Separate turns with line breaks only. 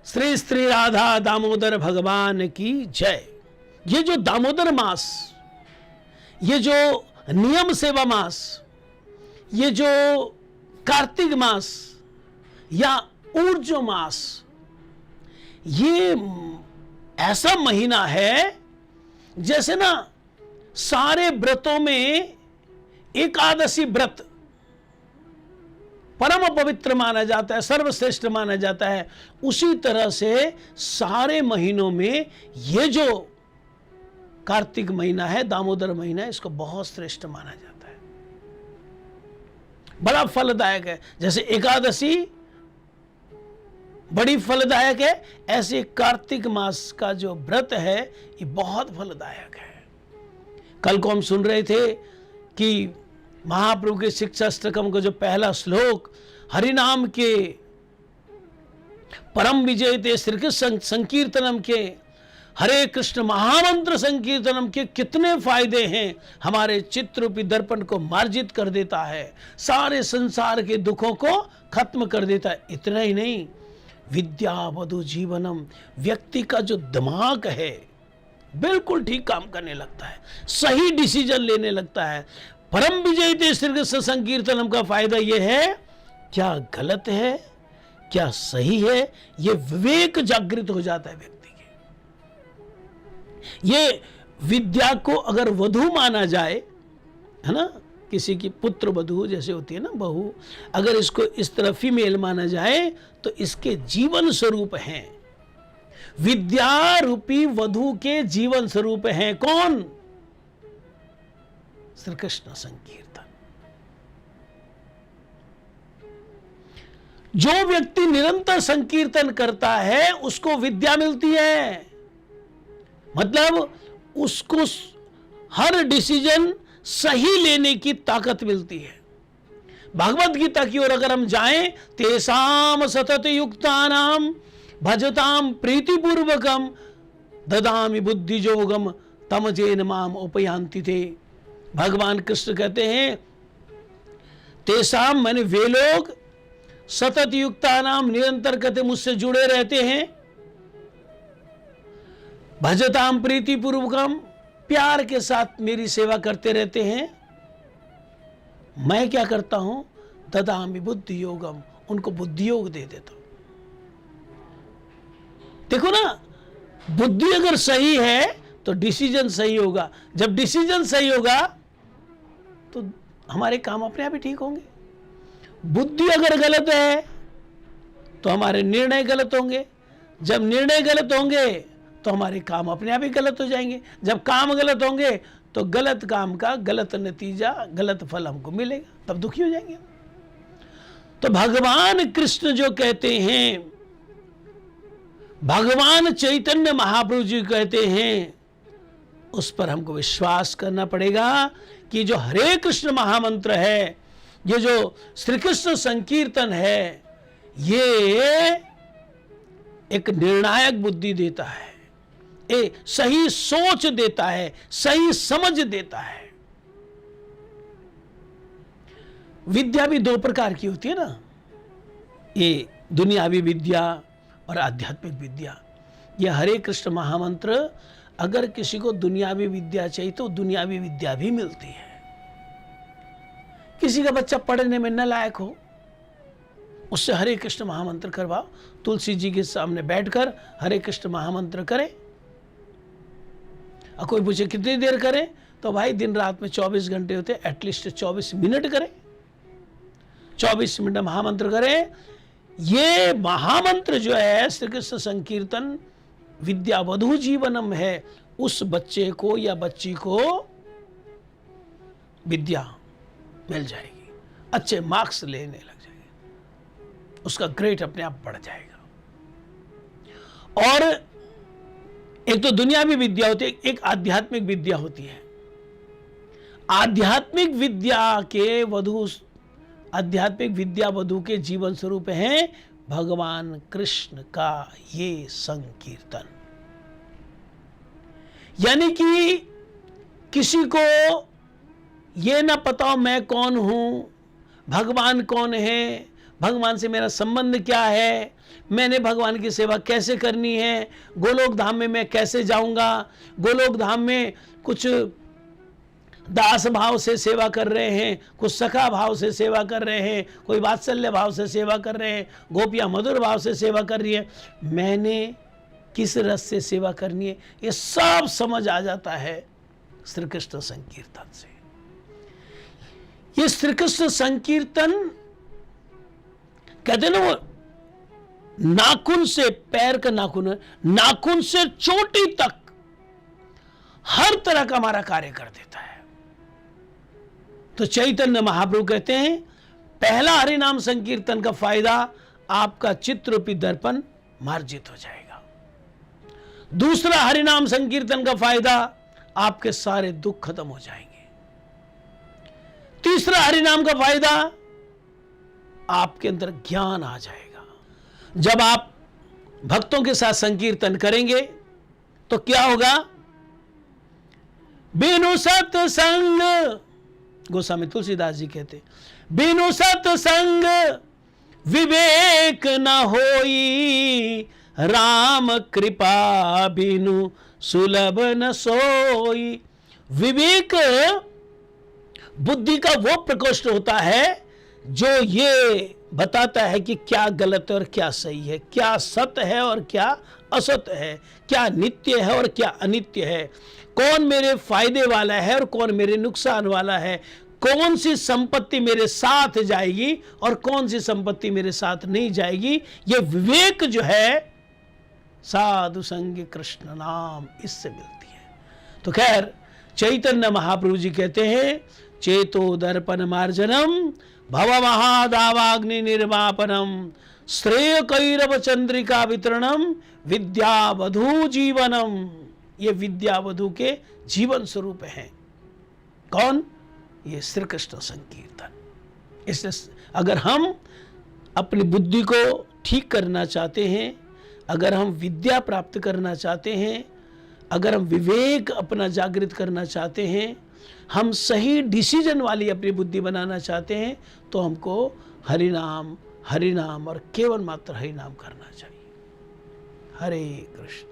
श्री श्री राधा दामोदर भगवान की जय। ये जो दामोदर मास, ये जो नियम सेवा मास, ये जो कार्तिक मास या ऊर्जो मास, ये ऐसा महीना है जैसे ना सारे व्रतों में एकादशी व्रत परम पवित्र माना जाता है, सर्वश्रेष्ठ माना जाता है। उसी तरह से सारे महीनों में ये जो कार्तिक महीना है, दामोदर महीना है, इसको बहुत श्रेष्ठ माना जाता है, बड़ा फलदायक है। जैसे एकादशी बड़ी फलदायक है, ऐसे कार्तिक मास का जो व्रत है ये बहुत फलदायक है। कल को हम सुन रहे थे कि महाप्रभु के शिक्षाष्टकम का जो पहला श्लोक, हरिनाम के परम विजय ते श्री कृष्ण संकीर्तनम के, हरे कृष्ण महामंत्र संकीर्तनम के कितने फायदे हैं। हमारे चित्रूपी दर्पण को मार्जित कर देता है, सारे संसार के दुखों को खत्म कर देता है। इतना ही नहीं, विद्या वधु जीवनम, व्यक्ति का जो दिमाग है बिल्कुल ठीक काम करने लगता है, सही डिसीजन लेने लगता है। परम विजय ते श्री कृष्ण संकीर्तनम का फायदा यह है, क्या गलत है क्या सही है, ये विवेक जागृत हो जाता है व्यक्ति के। ये विद्या को अगर वधु माना जाए, है ना, किसी की पुत्र वधु जैसे होती है ना बहू, अगर इसको इस तरह फीमेल माना जाए तो इसके जीवन स्वरूप हैं, विद्या रूपी वधु के जीवन स्वरूप हैं कौन? श्री कृष्ण संकीर्तन। जो व्यक्ति निरंतर संकीर्तन करता है उसको विद्या मिलती है, मतलब उसको हर डिसीजन सही लेने की ताकत मिलती है। भागवत गीता की ओर अगर हम जाएं, तेसाम सतत युक्तानाम भजताम प्रीतिपूर्वकम ददामि बुद्धि जोगम तम जेन माम उपयांति थे। भगवान कृष्ण कहते हैं, तेसाम मैंने वे लोग, सतत युक्तानाम निरंतर कहते मुझसे जुड़े रहते हैं, भजताम प्रीतिपूर्वकम प्यार के साथ मेरी सेवा करते रहते हैं। मैं क्या करता हूं? ददामि बुद्धि योगम, उनको बुद्धि योग दे देता हूं। देखो ना, बुद्धि अगर सही है तो डिसीजन सही होगा, जब डिसीजन सही होगा तो हमारे काम अपने आप ही ठीक होंगे। बुद्धि अगर गलत है तो हमारे निर्णय गलत होंगे, जब निर्णय गलत होंगे तो हमारे काम अपने आप ही गलत हो जाएंगे, जब काम गलत होंगे तो गलत काम का गलत नतीजा, गलत फल हमको मिलेगा, तब दुखी हो जाएंगे। तो भगवान कृष्ण जो कहते हैं, भगवान चैतन्य महाप्रभु जी कहते हैं, उस पर हमको विश्वास करना पड़ेगा कि जो हरे कृष्ण महामंत्र है, ये जो श्री कृष्ण संकीर्तन है, ये एक निर्णायक बुद्धि देता है, एक सही सोच देता है, सही समझ देता है। विद्या भी दो प्रकार की होती है ना, ये दुनियावी विद्या और आध्यात्मिक विद्या। ये हरे कृष्ण महामंत्र, अगर किसी को दुनियावी विद्या चाहिए तो दुनियावी विद्या भी मिलती है। किसी का बच्चा पढ़ने में न लायक हो, उससे हरे कृष्ण महामंत्र करवाओ, तुलसी जी के सामने बैठकर हरे कृष्ण महामंत्र करें। और कोई पूछे कितनी देर करें, तो भाई दिन रात में 24 घंटे होते हैं, एटलीस्ट 24 मिनट करें, 24 मिनट महामंत्र करें। ये महामंत्र जो है श्री कृष्ण संकीर्तन विद्या वधु जीवनम है, उस बच्चे को या बच्ची को विद्या मिल जाएगी, अच्छे मार्क्स लेने लग जाएंगे, उसका ग्रेड अपने आप बढ़ जाएगा। और एक तो दुनियावी विद्या होती है, एक आध्यात्मिक विद्या होती है। आध्यात्मिक विद्या के वधु, आध्यात्मिक विद्या वधु के जीवन स्वरूप है भगवान कृष्ण का ये संकीर्तन। यानी कि किसी को ये ना पता हो मैं कौन हूं, भगवान कौन है, भगवान से मेरा संबंध क्या है, मैंने भगवान की सेवा कैसे करनी है, गोलोक धाम में मैं कैसे जाऊंगा, गोलोक धाम में कुछ दास भाव से सेवा कर रहे हैं, कुछ सखा भाव से सेवा कर रहे हैं, कोई वात्सल्य भाव से सेवा कर रहे हैं, गोपियाँ मधुर भाव से सेवा कर रही है, मैंने किस रस से सेवा करनी है, ये सब समझ आ जाता है श्री कृष्ण संकीर्तन से। ये श्री कृष्ण संकीर्तन कहते हैं ना, वो नाखून से, पैर का नाखून, नाखून से चोटी तक हर तरह का हमारा कार्य कर देता है। तो चैतन्य महाप्रभु कहते हैं पहला हरिनाम संकीर्तन का फायदा, आपका चित्रूपी दर्पण मार्जित हो जाएगा। दूसरा हरिनाम संकीर्तन का फायदा, आपके सारे दुख खत्म हो जाएंगे। तीसरा हरिनाम का फायदा, आपके अंदर ज्ञान आ जाएगा। जब आप भक्तों के साथ संकीर्तन करेंगे तो क्या होगा, बिनु सत्संग, गोस्वामी तुलसीदास जी कहते, बिनु सत्संग विवेक न होई, राम कृपा बिनु सुलभ न सोई। विवेक बुद्धि का वो प्रकोष्ठ होता है जो ये बताता है कि क्या गलत है और क्या सही है, क्या सत्य है और क्या असत्य है, क्या नित्य है और क्या अनित्य है, कौन मेरे फायदे वाला है और कौन मेरे नुकसान वाला है, कौन सी संपत्ति मेरे साथ जाएगी और कौन सी संपत्ति मेरे साथ नहीं जाएगी। ये विवेक जो है साधु संग कृष्ण नाम, इससे मिलती है। तो खैर चैतन्य महाप्रभु जी कहते हैं, चेतो दर्पण मार्जनम भव महादावाग्नि निर्वापनम श्रेय कैरव चंद्रिका वितरणम विद्यावधु जीवनम। ये विद्यावधु के जीवन स्वरूप हैं। कौन? ये श्री कृष्ण संकीर्तन। इसलिए अगर हम अपनी बुद्धि को ठीक करना चाहते हैं, अगर हम विद्या प्राप्त करना चाहते हैं, अगर हम विवेक अपना जागृत करना चाहते हैं, हम सही डिसीजन वाली अपनी बुद्धि बनाना चाहते हैं, तो हमको हरिनाम, हरिनाम और केवल मात्र हरिनाम करना चाहिए। हरे कृष्ण।